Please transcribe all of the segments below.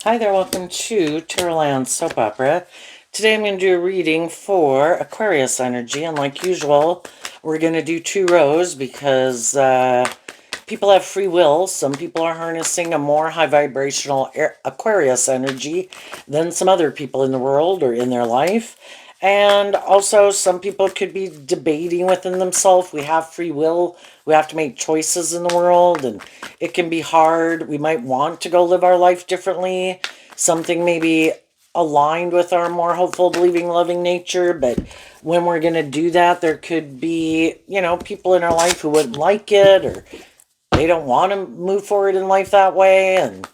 Hi there, welcome to Terrorland Soap Opera. Today I'm going to do a reading for Aquarius energy, and like usual, we're going to do 2 rows because people have free will. Some people are harnessing a more high vibrational Aquarius energy than some other people in the world or in their life. And also, some people could be debating within themselves. We have free will. We have to make choices in the world, and it can be hard. We might want to go live our life differently. Something maybe aligned with our more hopeful, believing, loving nature. But when we're going to do that, there could be, people in our life who wouldn't like it, or they don't want to move forward in life that way. And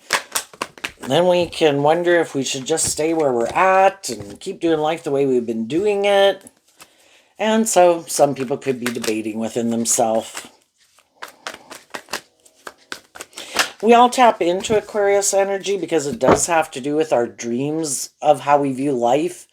then we can wonder if we should just stay where we're at and keep doing life the way we've been doing it. And so some people could be debating within themselves. We all tap into Aquarius energy because it does have to do with our dreams of how we view life.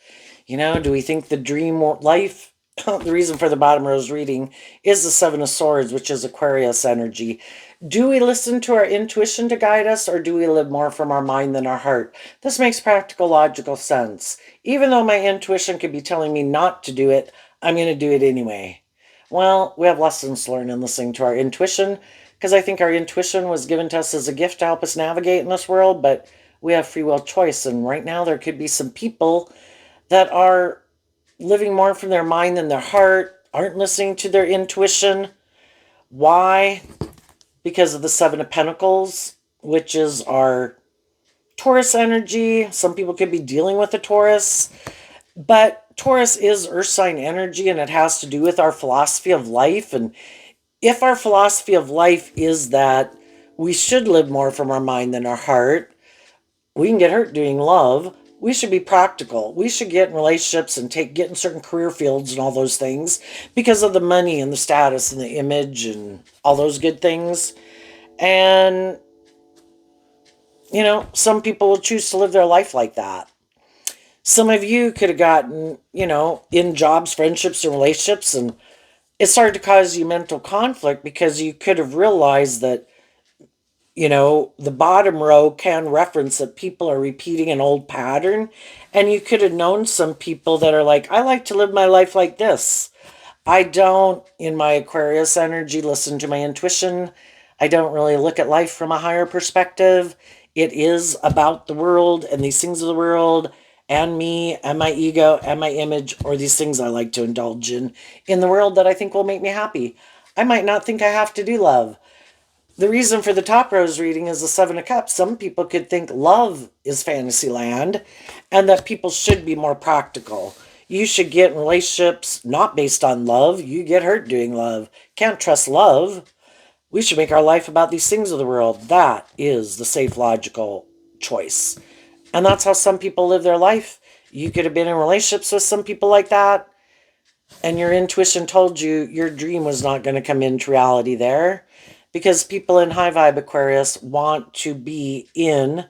Do we think the dream life? The reason for the bottom row's reading is the 7 of Swords, which is Aquarius energy. Do we listen to our intuition to guide us, or do we live more from our mind than our heart? This makes practical, logical sense. Even though my intuition could be telling me not to do it, I'm going to do it anyway. Well, we have lessons to learn in listening to our intuition, because I think our intuition was given to us as a gift to help us navigate in this world, but we have free will choice, and right now there could be some people that are living more from their mind than their heart, aren't listening to their intuition. Why? Because of the 7 of Pentacles, which is our Taurus energy. Some people could be dealing with a Taurus, but Taurus is earth sign energy, and it has to do with our philosophy of life. And if our philosophy of life is that we should live more from our mind than our heart, we can get hurt doing love. We should be practical. We should get in relationships and get in certain career fields and all those things because of the money and the status and the image and all those good things. And, some people will choose to live their life like that. Some of you could have gotten, in jobs, friendships, and relationships, and it started to cause you mental conflict because you could have realized that the bottom row can reference that people are repeating an old pattern. And you could have known some people that are like, I like to live my life like this. I don't, in my Aquarius energy, listen to my intuition. I don't really look at life from a higher perspective. It is about the world and these things of the world and me and my ego and my image, or these things I like to indulge in the world that I think will make me happy. I might not think I have to do love. The reason for the top rose reading is the 7 of Cups. Some people could think love is fantasy land and that people should be more practical. You should get in relationships not based on love. You get hurt doing love. Can't trust love. We should make our life about these things of the world. That is the safe, logical choice. And that's how some people live their life. You could have been in relationships with some people like that, and your intuition told you your dream was not going to come into reality there, because people in high vibe Aquarius want to be in.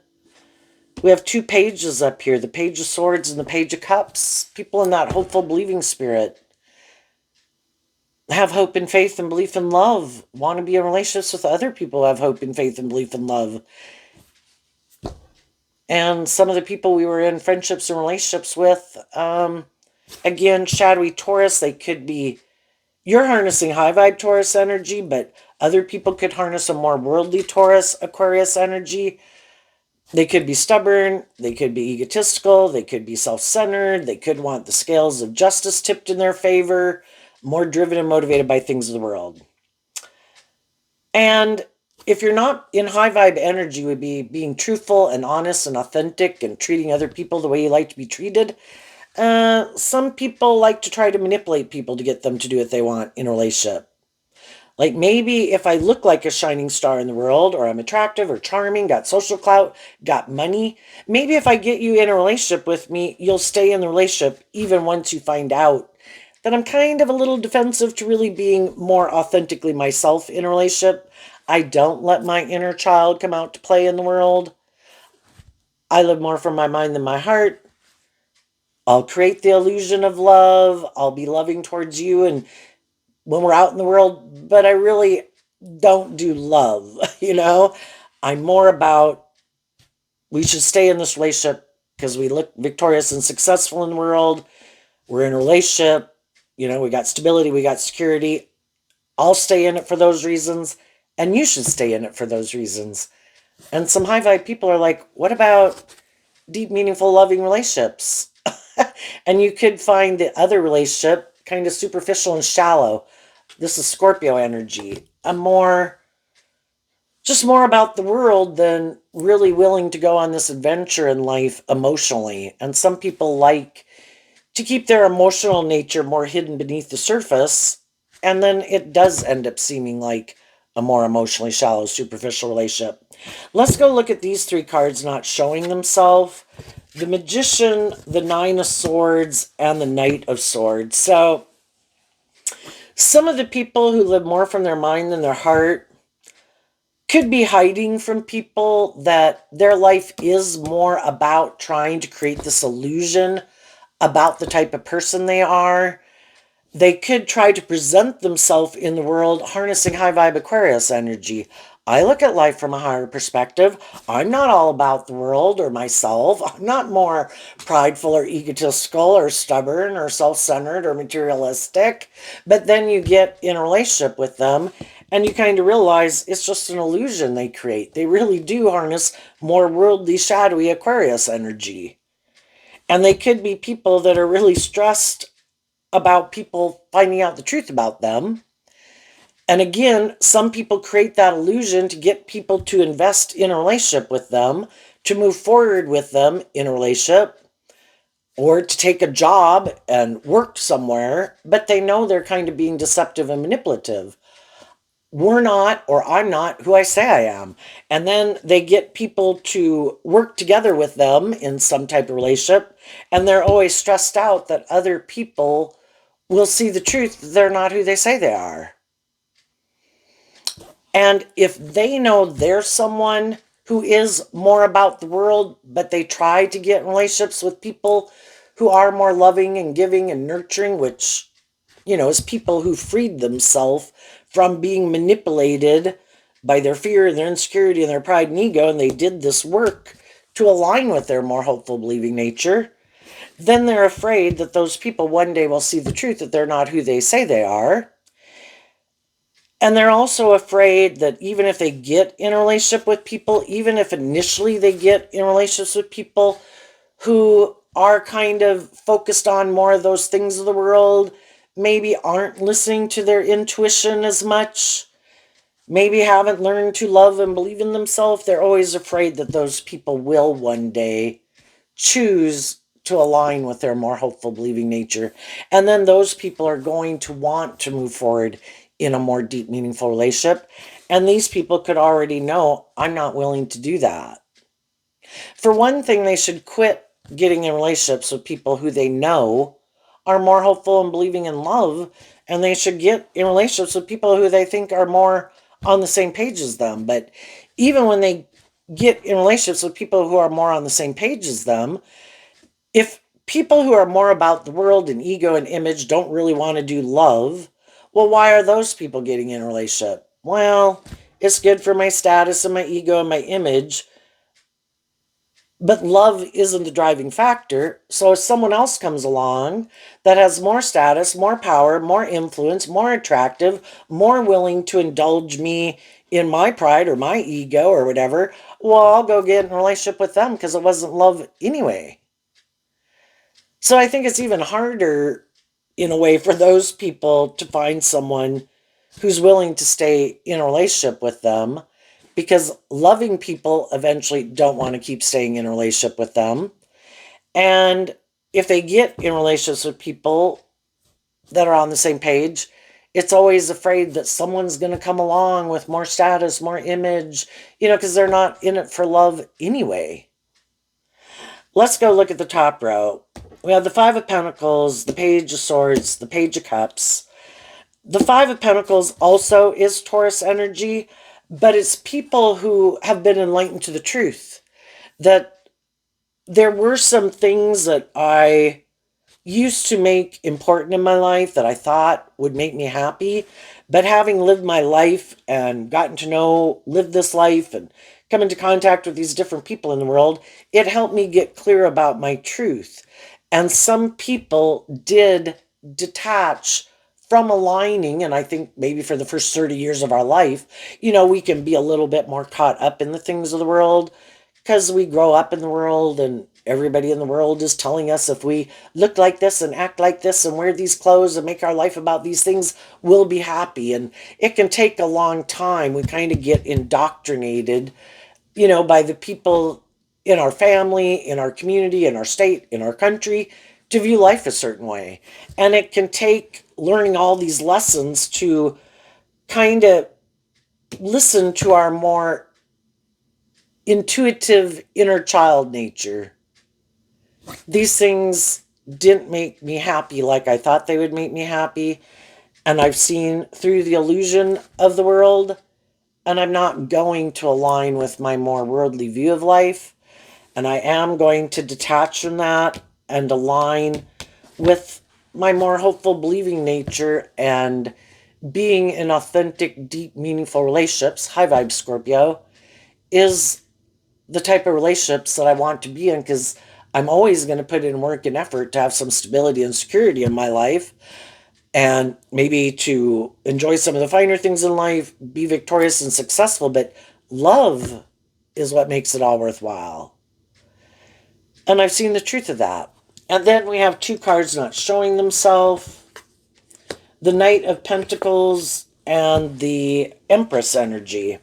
We have 2 pages up here, the Page of Swords and the Page of Cups. People in that hopeful, believing spirit have hope and faith and belief in love, want to be in relationships with other people who have hope and faith and belief in love. And some of the people we were in friendships and relationships with, again, shadowy Taurus, they could be, you're harnessing high vibe Taurus energy, but other people could harness a more worldly Taurus Aquarius energy. They could be stubborn, they could be egotistical, they could be self-centered, they could want the scales of justice tipped in their favor, more driven and motivated by things of the world. And if you're not in high vibe energy, would be being truthful and honest and authentic and treating other people the way you like to be treated. Some people like to try to manipulate people to get them to do what they want in a relationship. Like, maybe if I look like a shining star in the world, or I'm attractive or charming, got social clout, got money, maybe if I get you in a relationship with me, you'll stay in the relationship even once you find out that I'm kind of a little defensive to really being more authentically myself in a relationship. I don't let my inner child come out to play in the world. I live more from my mind than my heart. I'll create the illusion of love. I'll be loving towards you and when we're out in the world, but I really don't do love, I'm more about we should stay in this relationship because we look victorious and successful in the world. We're in a relationship. We got stability, we got security. I'll stay in it for those reasons, and you should stay in it for those reasons. And some high vibe people are like, what about deep, meaningful, loving relationships? And you could find the other relationship kind of superficial and shallow. This is Scorpio energy. Just more about the world than really willing to go on this adventure in life emotionally. And some people like to keep their emotional nature more hidden beneath the surface, and then it does end up seeming like a more emotionally shallow, superficial relationship. Let's go look at these three cards not showing themselves: the Magician, the Nine of Swords, and the Knight of Swords. So, some of the people who live more from their mind than their heart could be hiding from people that their life is more about trying to create this illusion about the type of person they are. They could try to present themselves in the world harnessing high vibe Aquarius energy. I look at life from a higher perspective. I'm not all about the world or myself. I'm not more prideful or egotistical or stubborn or self-centered or materialistic. But then you get in a relationship with them and you kind of realize it's just an illusion they create. They really do harness more worldly, shadowy Aquarius energy. And they could be people that are really stressed about people finding out the truth about them. And again, some people create that illusion to get people to invest in a relationship with them, to move forward with them in a relationship, or to take a job and work somewhere, but they know they're kind of being deceptive and manipulative. We're not, or I'm not who I say I am. And then they get people to work together with them in some type of relationship, and they're always stressed out that other people will see the truth. They're not who they say they are. And if they know there's someone who is more about the world, but they try to get in relationships with people who are more loving and giving and nurturing, which, is people who freed themselves from being manipulated by their fear and their insecurity and their pride and ego, and they did this work to align with their more hopeful, believing nature, then they're afraid that those people one day will see the truth, that they're not who they say they are. And they're also afraid that even if they get in a relationship with people, even if initially they get in relationships with people who are kind of focused on more of those things of the world, maybe aren't listening to their intuition as much, maybe haven't learned to love and believe in themselves, they're always afraid that those people will one day choose to align with their more hopeful, believing nature. And then those people are going to want to move forward in a more deep, meaningful relationship. And these people could already know, I'm not willing to do that. For one thing, they should quit getting in relationships with people who they know are more hopeful and believing in love. And they should get in relationships with people who they think are more on the same page as them. But even when they get in relationships with people who are more on the same page as them, if people who are more about the world and ego and image don't really want to do love, well, why are those people getting in a relationship? Well, it's good for my status and my ego and my image, but love isn't the driving factor. So if someone else comes along that has more status, more power, more influence, more attractive, more willing to indulge me in my pride or my ego or whatever, well, I'll go get in a relationship with them because it wasn't love anyway. So I think it's even harder in a way for those people to find someone who's willing to stay in a relationship with them, because loving people eventually don't want to keep staying in a relationship with them. And if they get in relationships with people that are on the same page, it's always afraid that someone's going to come along with more status, more image, because they're not in it for love anyway. Let's go look at the top row. We have the Five of Pentacles, the Page of Swords, the Page of Cups. The Five of Pentacles also is Taurus energy, but it's people who have been enlightened to the truth. That there were some things that I used to make important in my life that I thought would make me happy, but having lived my life and gotten to know, lived this life and come into contact with these different people in the world, it helped me get clear about my truth. And some people did detach from aligning, and I think maybe for the first 30 years of our life, we can be a little bit more caught up in the things of the world because we grow up in the world and everybody in the world is telling us if we look like this and act like this and wear these clothes and make our life about these things, we'll be happy. And it can take a long time. We kind of get indoctrinated, by the people in our family, in our community, in our state, in our country to view life a certain way. And it can take learning all these lessons to kind of listen to our more intuitive inner child nature. These things didn't make me happy like I thought they would make me happy. And I've seen through the illusion of the world, and I'm not going to align with my more worldly view of life. And I am going to detach from that and align with my more hopeful, believing nature and being in authentic, deep, meaningful relationships. High vibe Scorpio is the type of relationships that I want to be in because I'm always going to put in work and effort to have some stability and security in my life and maybe to enjoy some of the finer things in life, be victorious and successful. But love is what makes it all worthwhile. And I've seen the truth of that. And then we have two cards not showing themselves, the Knight of Pentacles and the Empress energy.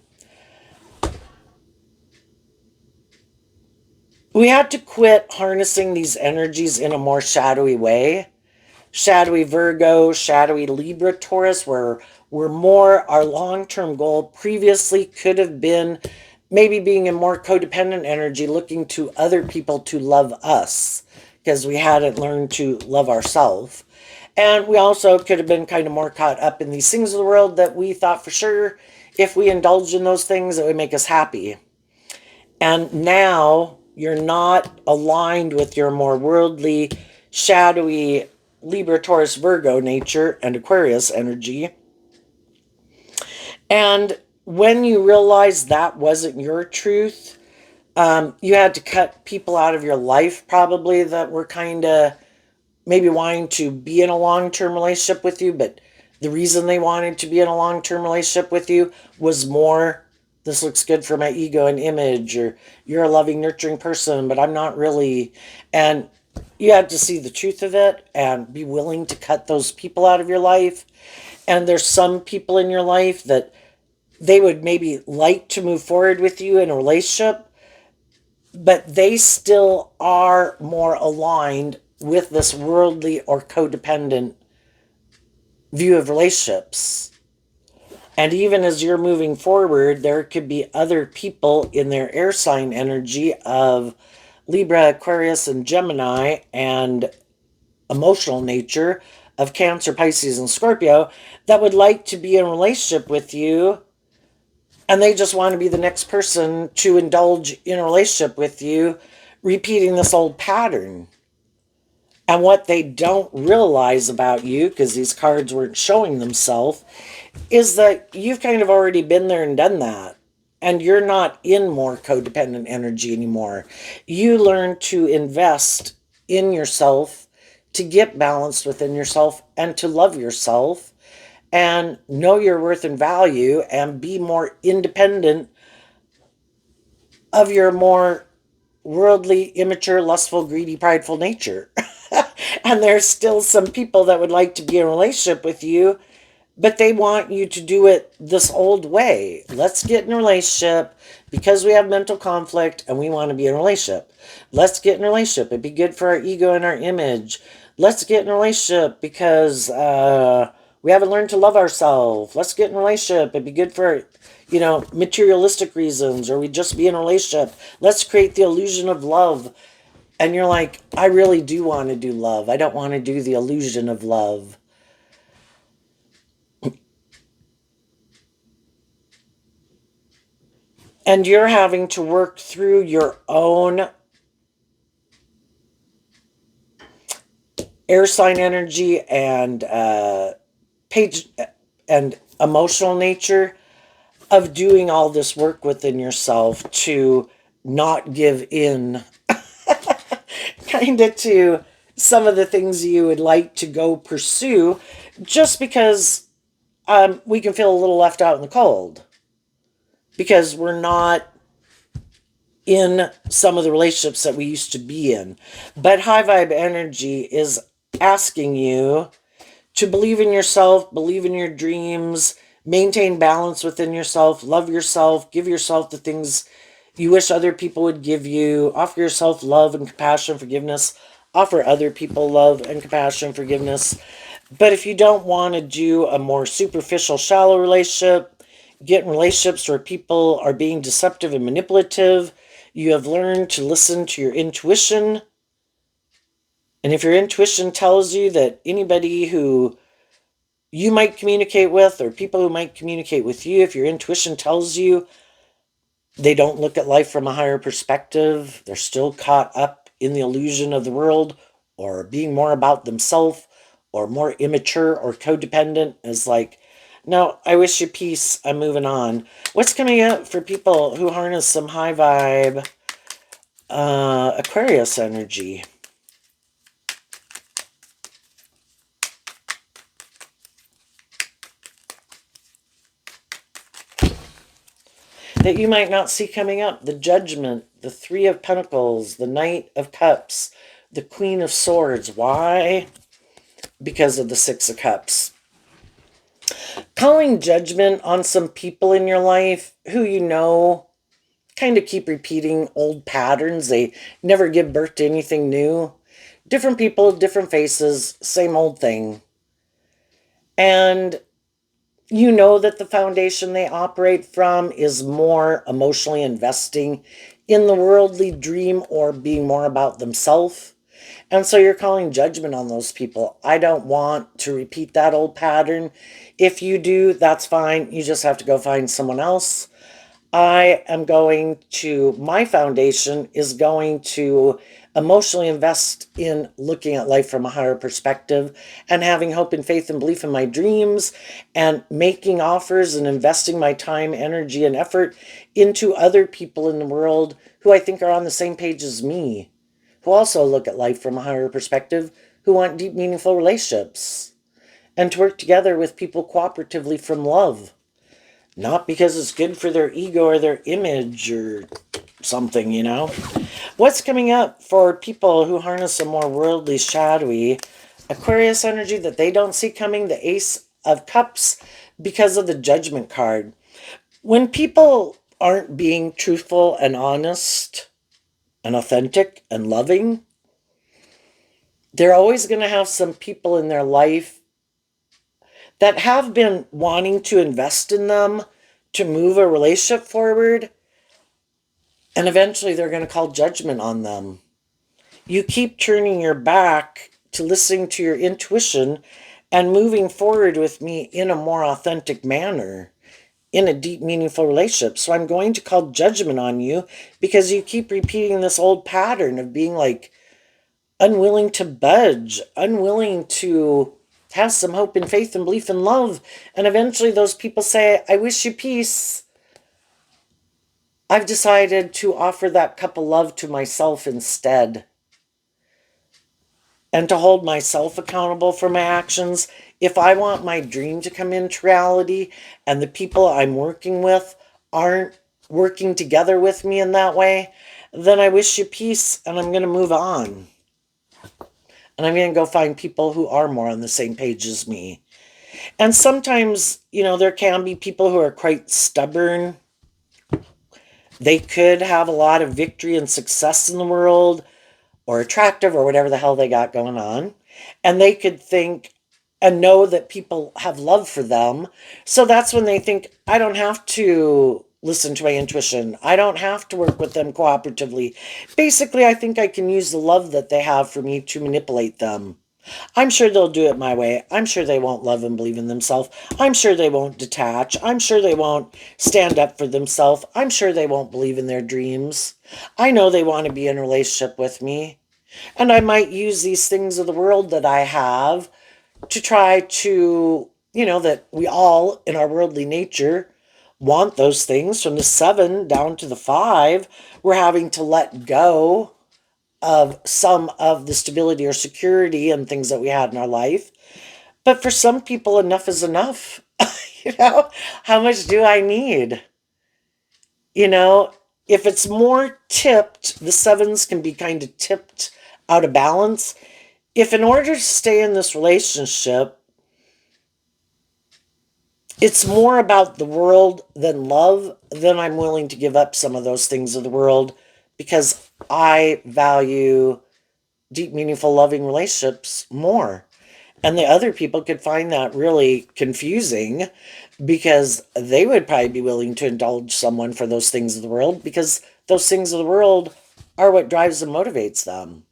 We had to quit harnessing these energies in a more shadowy way. Shadowy Virgo, shadowy Libra, Taurus, where we're more, our long-term goal previously could have been maybe being in more codependent energy, looking to other people to love us because we hadn't learned to love ourselves. And we also could have been kind of more caught up in these things of the world that we thought for sure if we indulge in those things, it would make us happy. And now you're not aligned with your more worldly, shadowy Libra, Taurus, Virgo nature and Aquarius energy. And when you realize that wasn't your truth, you had to cut people out of your life probably that were kind of maybe wanting to be in a long-term relationship with you, but the reason they wanted to be in a long-term relationship with you was more, this looks good for my ego and image, or you're a loving, nurturing person, but I'm not really. And you had to see the truth of it and be willing to cut those people out of your life. And there's some people in your life that they would maybe like to move forward with you in a relationship, but they still are more aligned with this worldly or codependent view of relationships. And even as you're moving forward, there could be other people in their air sign energy of Libra, Aquarius, and Gemini, and emotional nature of Cancer, Pisces, and Scorpio that would like to be in a relationship with you, and they just want to be the next person to indulge in a relationship with you, repeating this old pattern. And what they don't realize about you, because these cards weren't showing themselves, is that you've kind of already been there and done that. And you're not in more codependent energy anymore. You learn to invest in yourself, to get balanced within yourself, and to love yourself, and know your worth and value, and be more independent of your more worldly, immature, lustful, greedy, prideful nature. And there's still some people that would like to be in a relationship with you, but they want you to do it this old way. Let's get in a relationship because we have mental conflict and we want to be in a relationship. Let's get in a relationship. It'd be good for our ego and our image. Let's get in a relationship because we haven't learned to love ourselves. Let's get in a relationship. It'd be good for, materialistic reasons, or we just be in a relationship. Let's create the illusion of love. And you're like, I really do want to do love. I don't want to do the illusion of love. And you're having to work through your own air sign energy and page and emotional nature of doing all this work within yourself to not give in kind of to some of the things you would like to go pursue just because we can feel a little left out in the cold because we're not in some of the relationships that we used to be in. But high vibe energy is asking you to believe in yourself, believe in your dreams, maintain balance within yourself, love yourself, give yourself the things you wish other people would give you, offer yourself love and compassion, forgiveness, offer other people love and compassion, forgiveness. But if you don't want to do a more superficial, shallow relationship, get in relationships where people are being deceptive and manipulative, you have learned to listen to your intuition. And if your intuition tells you that anybody who you might communicate with or people who might communicate with you, if your intuition tells you they don't look at life from a higher perspective, they're still caught up in the illusion of the world or being more about themselves or more immature or codependent, is like, no, I wish you peace, I'm moving on. What's coming up for people who harness some high vibe Aquarius energy? That you might not see coming up: the Judgment, the Three of Pentacles, the Knight of Cups, the Queen of Swords. Why? Because of the Six of Cups. Calling judgment on some people in your life who you know kind of keep repeating old patterns. They never give birth to anything new. Different people, different faces, same old thing. And you know that the foundation they operate from is more emotionally investing in the worldly dream or being more about themselves. And so you're calling judgment on those people. I don't want to repeat that old pattern. If you do, that's fine. You just have to go find someone else. I am going to, my foundation is going to emotionally invest in looking at life from a higher perspective and having hope and faith and belief in my dreams and making offers and investing my time, energy, and effort into other people in the world who I think are on the same page as me, who also look at life from a higher perspective, who want deep, meaningful relationships, and to work together with people cooperatively from love. Not because it's good for their ego or their image or something, you know. What's coming up for people who harness a more worldly, shadowy Aquarius energy that they don't see coming? The Ace of Cups, because of the Judgment card. When people aren't being truthful and honest and authentic and loving, they're always going to have some people in their life that have been wanting to invest in them to move a relationship forward, and eventually they're going to call judgment on them. You keep turning your back to listening to your intuition and moving forward with me in a more authentic manner, in a deep, meaningful relationship. So I'm going to call judgment on you because you keep repeating this old pattern of being like unwilling to budge, unwilling to have some hope and faith and belief and love. And eventually those people say, I wish you peace. I've decided to offer that cup of love to myself instead, and to hold myself accountable for my actions. If I want my dream to come into reality and the people I'm working with aren't working together with me in that way, then I wish you peace and I'm going to move on. And I'm going to go find people who are more on the same page as me. And sometimes, you know, there can be people who are quite stubborn. They could have a lot of victory and success in the world, or attractive, or whatever the hell they got going on. And they could think and know that people have love for them. So that's when they think, I don't have to listen to my intuition. I don't have to work with them cooperatively. Basically, I think I can use the love that they have for me to manipulate them. I'm sure they'll do it my way. I'm sure they won't love and believe in themselves. I'm sure they won't detach. I'm sure they won't stand up for themselves. I'm sure they won't believe in their dreams. I know they want to be in a relationship with me. And I might use these things of the world that I have to try to, you know, that we all, in our worldly nature, want those things. From the 7 down to the 5, we're having to let go of some of the stability or security and things that we had in our life. But for some people, enough is enough. You know, how much do I need? You know, if it's more tipped, the 7s can be kind of tipped out of balance. If in order to stay in this relationship, it's more about the world than love, then I'm willing to give up some of those things of the world because I value deep, meaningful, loving relationships more. And the other people could find that really confusing because they would probably be willing to indulge someone for those things of the world because those things of the world are what drives and motivates them.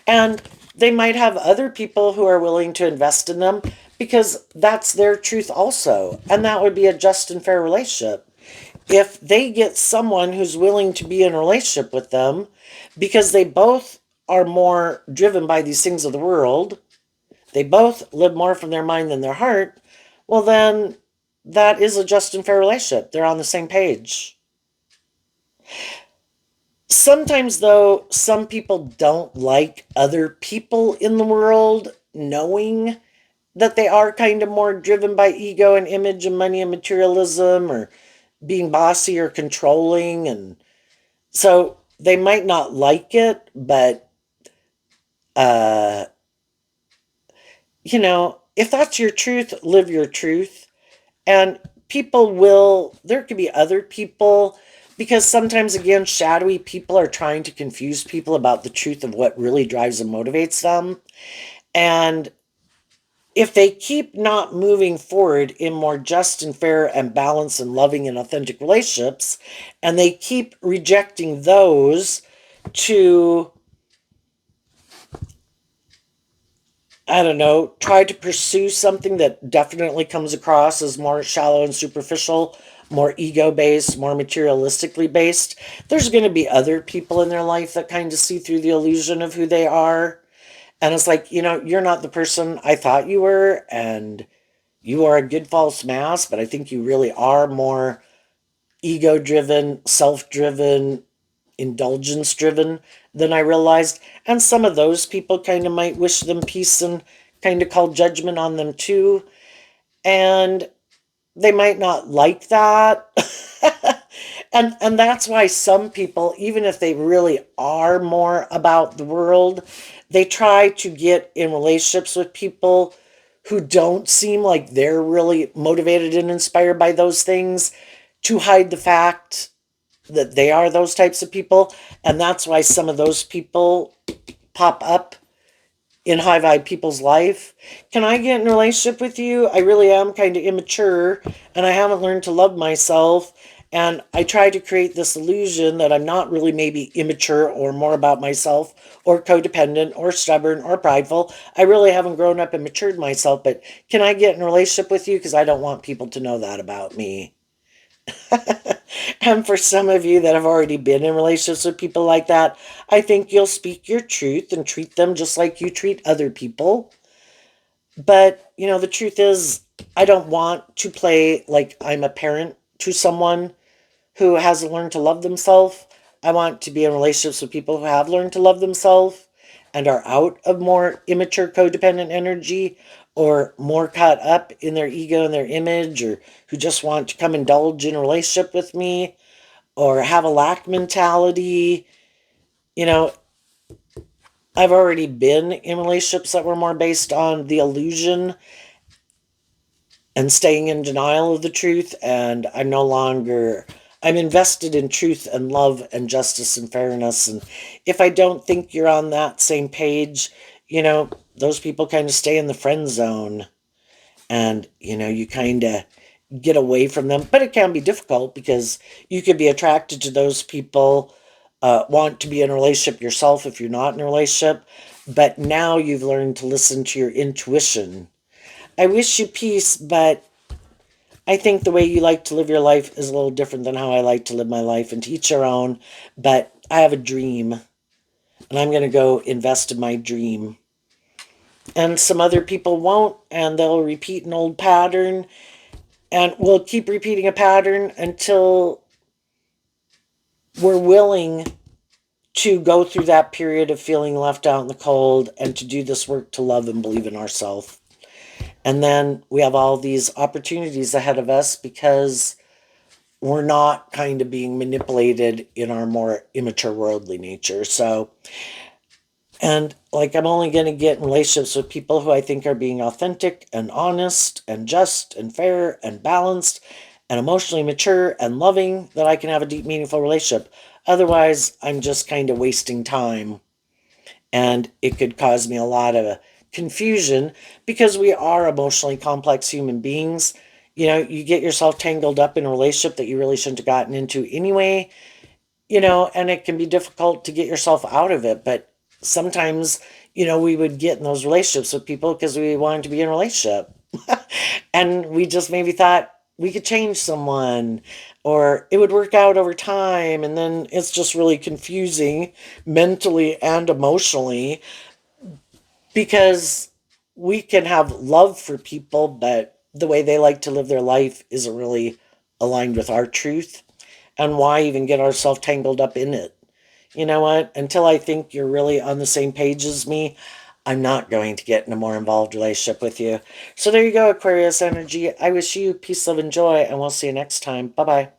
And they might have other people who are willing to invest in them because that's their truth also. And that would be a just and fair relationship. If they get someone who's willing to be in a relationship with them because they both are more driven by these things of the world, they both live more from their mind than their heart, well, then that is a just and fair relationship. They're on the same page. Sometimes, though, some people don't like other people in the world knowing that they are kind of more driven by ego and image and money and materialism or being bossy or controlling. And so they might not like it, but, uh, if that's your truth, live your truth. And people will, there could be other people, because sometimes, again, shadowy people are trying to confuse people about the truth of what really drives and motivates them. And if they keep not moving forward in more just and fair and balanced and loving and authentic relationships, and they keep rejecting those to, I don't know, try to pursue something that definitely comes across as more shallow and superficial, more ego based, more materialistically based, there's going to be other people in their life that kind of see through the illusion of who they are. And it's like, you're not the person I thought you were, and you are a good false mask, but I think you really are more ego driven, self driven, indulgence driven than I realized. And some of those people kind of might wish them peace and kind of call judgment on them too. And they might not like that. And that's why some people, even if they really are more about the world, they try to get in relationships with people who don't seem like they're really motivated and inspired by those things to hide the fact that they are those types of people. And that's why some of those people pop up in high vibe people's life. Can I get in a relationship with you? I really am kind of immature and I haven't learned to love myself. And I try to create this illusion that I'm not really maybe immature or more about myself or codependent or stubborn or prideful. I really haven't grown up and matured myself, but can I get in a relationship with you? Because I don't want people to know that about me. And for some of you that have already been in relationships with people like that, I think you'll speak your truth and treat them just like you treat other people. But, the truth is, I don't want to play like I'm a parent to someone who hasn't learned to love themselves. I want to be in relationships with people who have learned to love themselves and are out of more immature codependent energy or more caught up in their ego and their image, or who just want to come indulge in a relationship with me or have a lack mentality. You know, I've already been in relationships that were more based on the illusion and staying in denial of the truth, and I'm invested in truth and love and justice and fairness. And if I don't think you're on that same page, those people kind of stay in the friend zone, and you kind of get away from them. But it can be difficult because you could be attracted to those people, want to be in a relationship yourself if you're not in a relationship, but now you've learned to listen to your intuition. I wish you peace, but I think the way you like to live your life is a little different than how I like to live my life, and to each their own. But I have a dream, and I'm going to go invest in my dream. And some other people won't, and they'll repeat an old pattern. And we'll keep repeating a pattern until we're willing to go through that period of feeling left out in the cold and to do this work to love and believe in ourselves. And then we have all these opportunities ahead of us because we're not kind of being manipulated in our more immature worldly nature. So, and like, I'm only going to get in relationships with people who I think are being authentic and honest and just and fair and balanced and emotionally mature and loving, that I can have a deep, meaningful relationship. Otherwise, I'm just kind of wasting time, and it could cause me a lot of confusion because we are emotionally complex human beings. You know, you get yourself tangled up in a relationship that you really shouldn't have gotten into anyway, and it can be difficult to get yourself out of it. But sometimes, we would get in those relationships with people because we wanted to be in a relationship. And we just maybe thought we could change someone or it would work out over time. And then it's just really confusing mentally and emotionally because we can have love for people, but the way they like to live their life isn't really aligned with our truth. And why even get ourselves tangled up in it? You know what? Until I think you're really on the same page as me, I'm not going to get in a more involved relationship with you. So there you go, Aquarius energy. I wish you peace, love, and joy, and we'll see you next time. Bye bye.